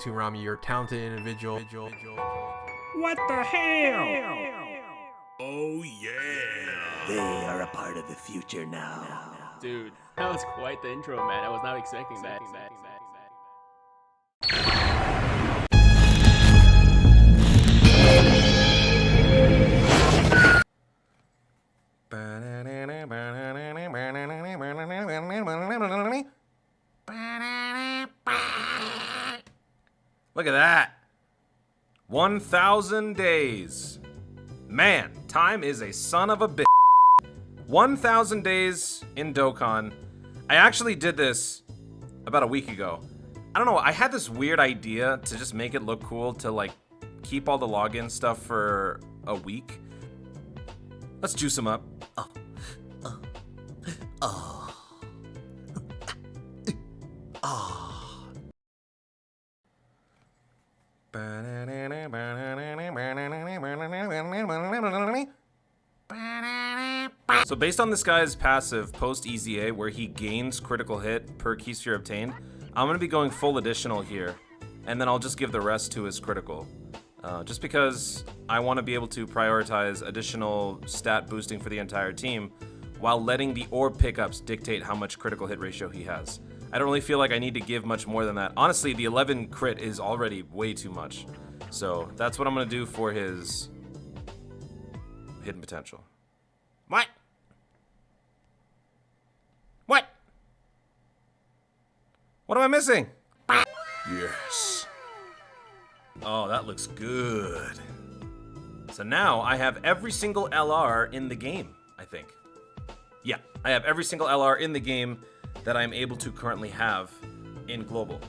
to Rami, you're a talented individual. What the hell? Oh yeah! They are a part of the future now. Dude, that was quite the intro, man. I was not expecting that. Look at that. 1,000 days. Man, time is a son of a bitch. 1,000 days in Dokkan. I actually did this about a week ago. I don't know, I had this weird idea to just make it look cool to like keep all the login stuff for a week. Let's juice them up. So based on this guy's passive post-EZA where he gains critical hit per key sphere obtained, I'm going to be going full additional here, and then I'll just give the rest to his critical. Just because I want to be able to prioritize additional stat boosting for the entire team while letting the orb pickups dictate how much critical hit ratio he has. I don't really feel like I need to give much more than that. Honestly, the 11 crit is already way too much. So that's what I'm going to do for his hidden potential. What? What? What am I missing? Yes. Oh, that looks good. So now I have every single LR in the game, I think. Yeah, I have every single LR in the game that I'm able to currently have in global.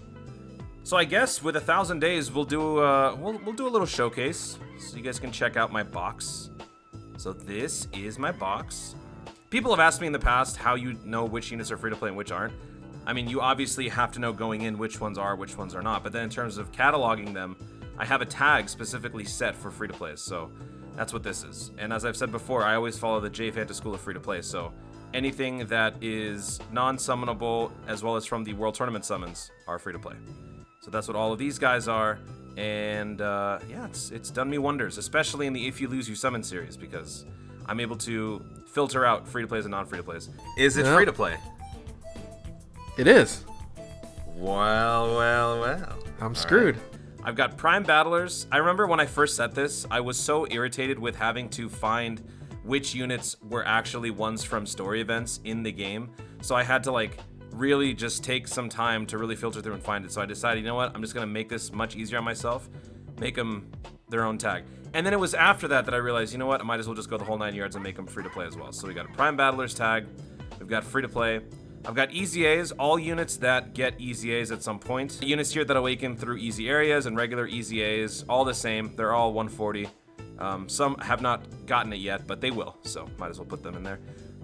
So I guess with 1,000 days, we'll do a little showcase so you guys can check out my box. So this is my box. People have asked me in the past how you know which units are free to play and which aren't. I mean, you obviously have to know going in which ones are not. But then in terms of cataloging them, I have a tag specifically set for free to plays. So that's what this is. And as I've said before, I always follow the J Fanta school of free to play. So anything that is non-summonable as well as from the World Tournament summons are free to play. So that's what all of these guys are. And yeah, it's done me wonders, especially in the If You Lose You Summon series, because I'm able to filter out free to plays and non-free to plays. Is it free to play? It is. Well. I'm screwed. Right. I've got Prime Battlers. I remember when I first set this, I was so irritated with having to find which units were actually ones from story events in the game. So I had to like really just take some time to really filter through and find it. So I decided, you know what? I'm just going to make this much easier on myself. Make them their own tag. And then it was after that that I realized, you know what? I might as well just go the whole 9 yards and make them free to play as well. So we got a Prime Battlers tag. We've got free to play. I've got EZAs, all units that get EZAs at some point. Units here that awaken through easy areas and regular EZAs, all the same. They're all 140. Some have not gotten it yet, but they will. So might as well put them in there.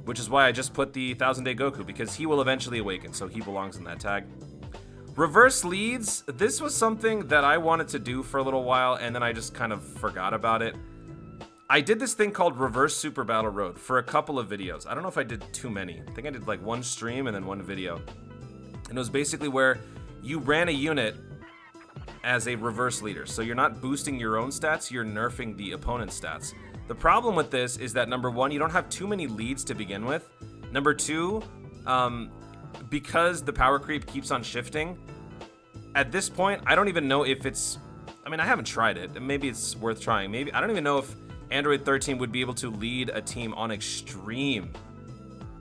Which is why I just put the 1,000-day Goku, because he will eventually awaken, so he belongs in that tag. Reverse leads, this was something that I wanted to do for a little while, and then I just kind of forgot about it. I did this thing called Reverse Super Battle Road for a couple of videos. I don't know if I did too many. I think I did like one stream and then one video. And it was basically where you ran a unit as a reverse leader. So you're not boosting your own stats, you're nerfing the opponent's stats. The problem with this is that, number one, you don't have too many leads to begin with. Number two, because the power creep keeps on shifting, at this point, I don't even know if it's... I mean, I haven't tried it. Maybe it's worth trying. Maybe I don't even know if Android 13 would be able to lead a team on Extreme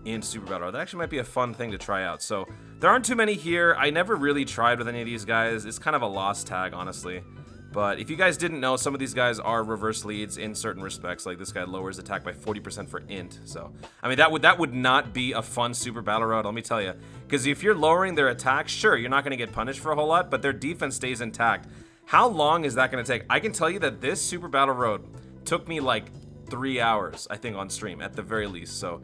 in Super Battle Road. That actually might be a fun thing to try out. So there aren't too many here. I never really tried with any of these guys. It's kind of a lost tag, honestly. But if you guys didn't know, some of these guys are reverse leads in certain respects. Like this guy lowers attack by 40% for int. So, I mean, that would not be a fun Super Battle Road, let me tell you. Because if you're lowering their attack, sure, you're not going to get punished for a whole lot, but their defense stays intact. How long is that going to take? I can tell you that this Super Battle Road took me like 3 hours, I think, on stream, at the very least. So,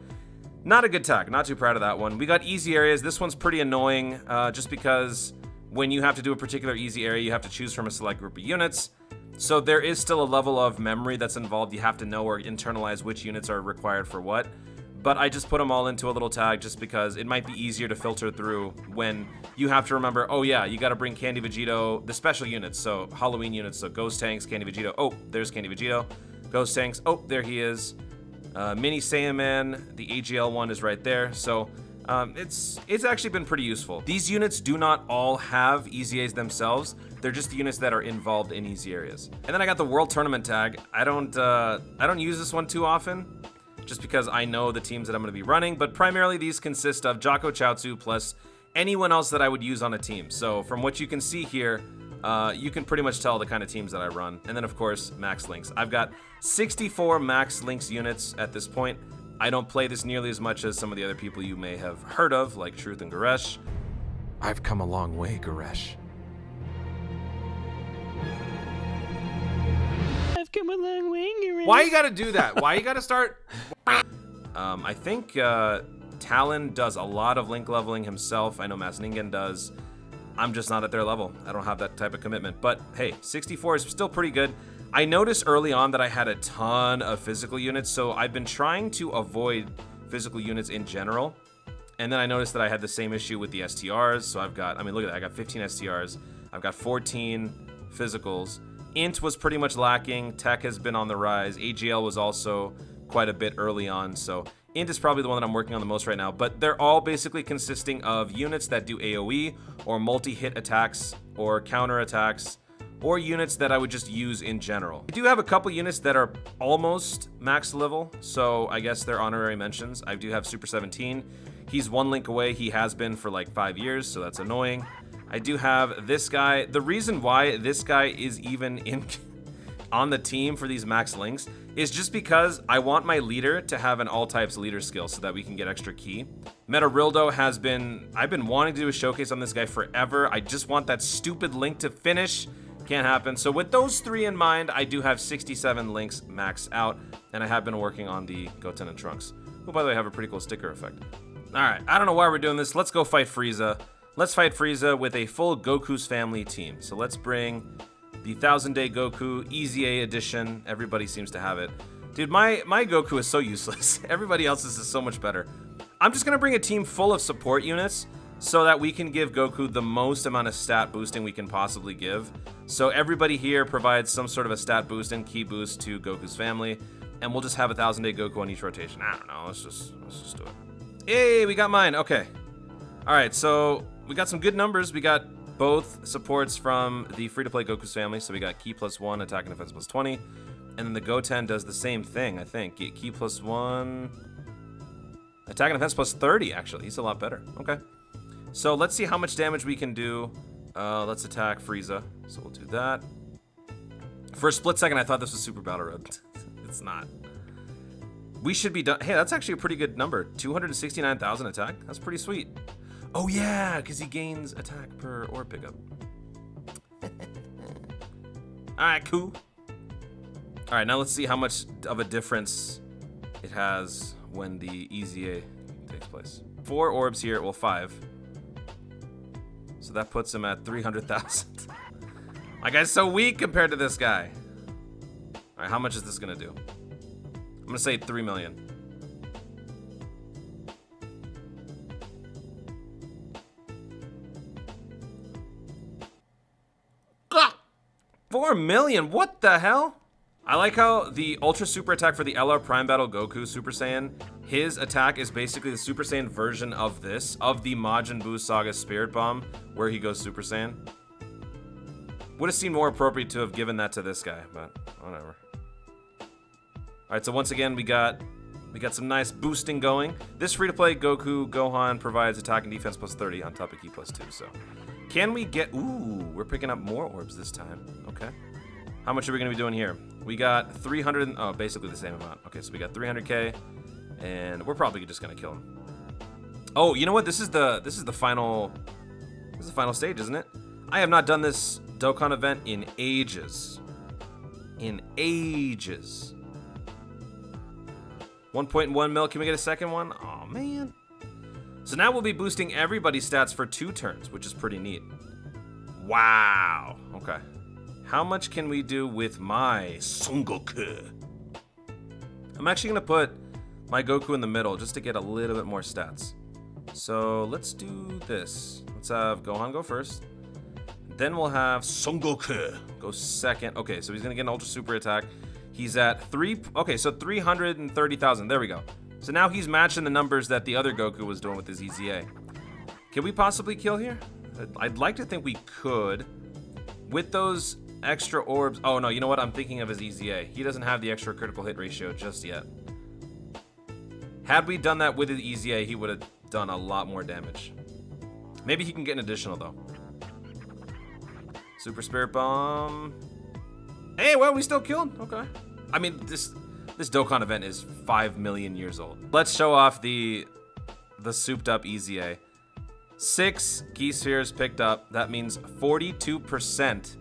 not a good tag. Not too proud of that one. We got easy areas. This one's pretty annoying, just because when you have to do a particular easy area, you have to choose from a select group of units. So there is still a level of memory that's involved. You have to know or internalize which units are required for what. but I just put them all into a little tag just because it might be easier to filter through when you have to remember, oh yeah, you got to bring Candy Vegito, the special units, so Halloween units, so Ghost Tanks, Candy Vegito, oh, there's Candy Vegito, Ghost Tanks, oh, there he is, Mini Saiyaman, the AGL one is right there, so it's actually been pretty useful. These units do not all have EZAs themselves, they're just the units that are involved in easy areas. And then I got the World Tournament tag. I don't use this one too often, just because I know the teams that I'm going to be running, but primarily these consist of Jocko Chaozu plus anyone else that I would use on a team. So from what you can see here, you can pretty much tell the kind of teams that I run. And then of course, Max Links. I've got 64 Max Links units at this point. I don't play this nearly as much as some of the other people you may have heard of, like Truth and Goresh. I've come a long way, Goresh. I've come a long way, Goresh. Why you gotta do that? Why you gotta start? I think Talon does a lot of link leveling himself. I know Masningen does. I'm just not at their level. I don't have that type of commitment. But hey, 64 is still pretty good. I noticed early on that I had a ton of physical units, so I've been trying to avoid physical units in general. And then I noticed that I had the same issue with the STRs. So I've got, I mean, look at that. I got 15 STRs. I've got 14 physicals. Int was pretty much lacking. Tech has been on the rise. AGL was also quite a bit early on. So Int is probably the one that I'm working on the most right now. But they're all basically consisting of units that do AoE or multi-hit attacks or counter attacks or units that I would just use in general. I do have a couple units that are almost max level, so I guess they're honorary mentions. I do have Super 17. He's one link away. He has been for like 5 years, so that's annoying. I do have this guy. The reason why this guy is even in on the team for these max links is just because I want my leader to have an all types leader skill so that we can get extra key. Metarildo has been, I've been wanting to do a showcase on this guy forever. I just want that stupid link to finish. Can't happen. So with those three in mind, I do have 67 links maxed out, and I have been working on the Goten and Trunks, who by the way have a pretty cool sticker effect. All right, I don't know why we're doing this. Let's go fight Frieza. Let's fight Frieza with a full Goku's family team. So let's bring the 1000-Day Goku EZA edition. Everybody seems to have it. Dude, my Goku is so useless. Everybody else's is so much better. I'm just gonna bring a team full of support units so that we can give Goku the most amount of stat boosting we can possibly give. So everybody here provides some sort of a stat boost and key boost to Goku's family, and we'll just have a 1000-Day Goku on each rotation. I don't know, let's just do it. Hey, we got mine, okay. All right, so we got some good numbers. We got both supports from the free-to-play Goku's family, so we got key +1, attack and defense +20, and then the Goten does the same thing, I think. Get key +1, attack and defense +30, actually. He's a lot better, okay. So let's see how much damage we can do. Let's attack Frieza. So we'll do that. For a split second, I thought this was Super Battle Road. It's not. We should be done. Hey, that's actually a pretty good number. 269,000 attack. That's pretty sweet. Oh yeah, because he gains attack per orb pickup. All right, cool. All right, now let's see how much of a difference it has when the EZA takes place. 4 orbs here, well 5. So that puts him at 300,000. My guy's so weak compared to this guy. All right, how much is this gonna do? I'm gonna say 3 million. Ah! 4 million, what the hell? I like how the Ultra Super attack for the LR Prime Battle Goku Super Saiyan, his attack is basically the Super Saiyan version of this, of the Majin Buu Saga Spirit Bomb, where he goes Super Saiyan. Would have seemed more appropriate to have given that to this guy, but whatever. Alright, so once again, we got some nice boosting going. This free-to-play Goku Gohan provides attack and defense +30 on top of key +2, so. Can we get, ooh, we're picking up more orbs this time, okay. How much are we gonna be doing here? We got 300, oh, basically the same amount. Okay, so we got 300K, and we're probably just gonna kill him. Oh, you know what? This is the final stage, isn't it? I have not done this Dokkan event in ages. In ages. 1.1 mil. Can we get a second one? Oh man. So now we'll be boosting everybody's stats for 2 turns, which is pretty neat. Wow. Okay. How much can we do with my Son Goku? I'm actually gonna put my Goku in the middle just to get a little bit more stats. So let's do this. Let's have Gohan go first. Then we'll have Son Goku go second. Okay, so he's gonna get an Ultra Super attack. He's at 330,000. There we go. So now he's matching the numbers that the other Goku was doing with his EZA. Can we possibly kill here? I'd like to think we could. With those extra orbs. Oh no, you know what? I'm thinking of his EZA. He doesn't have the extra critical hit ratio just yet. Had we done that with his EZA, he would have done a lot more damage. Maybe he can get an additional though. Super Spirit Bomb. Hey, well, we still killed. Okay. I mean, this Dokkan event is 5 million years old. Let's show off the souped up EZA. 6 key spheres picked up. That means 42%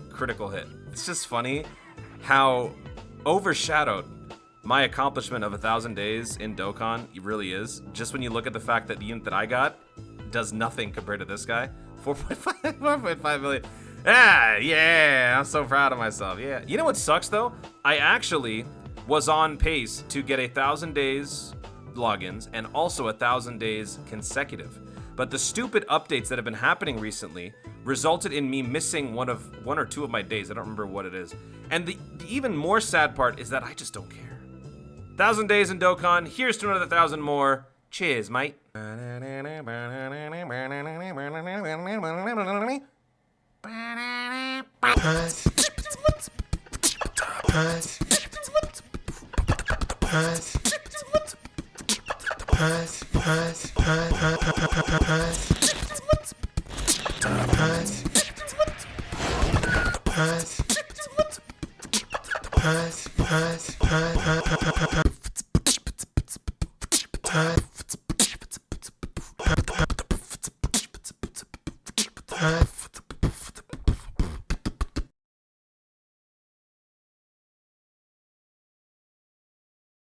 critical hit. It's just funny how overshadowed my accomplishment of 1,000 days in Dokkan really is. Just when you look at the fact that the unit that I got does nothing compared to this guy. 4.5 million. Yeah, I'm so proud of myself. Yeah. You know what sucks though? I actually was on pace to get 1,000 days logins and also 1,000 days consecutive. But the stupid updates that have been happening recently resulted in me missing one or two of my days. I don't remember what it is. And the even more sad part is that I just don't care. 1,000 days in Dokkan. Here's to another 1,000 more. Cheers, mate.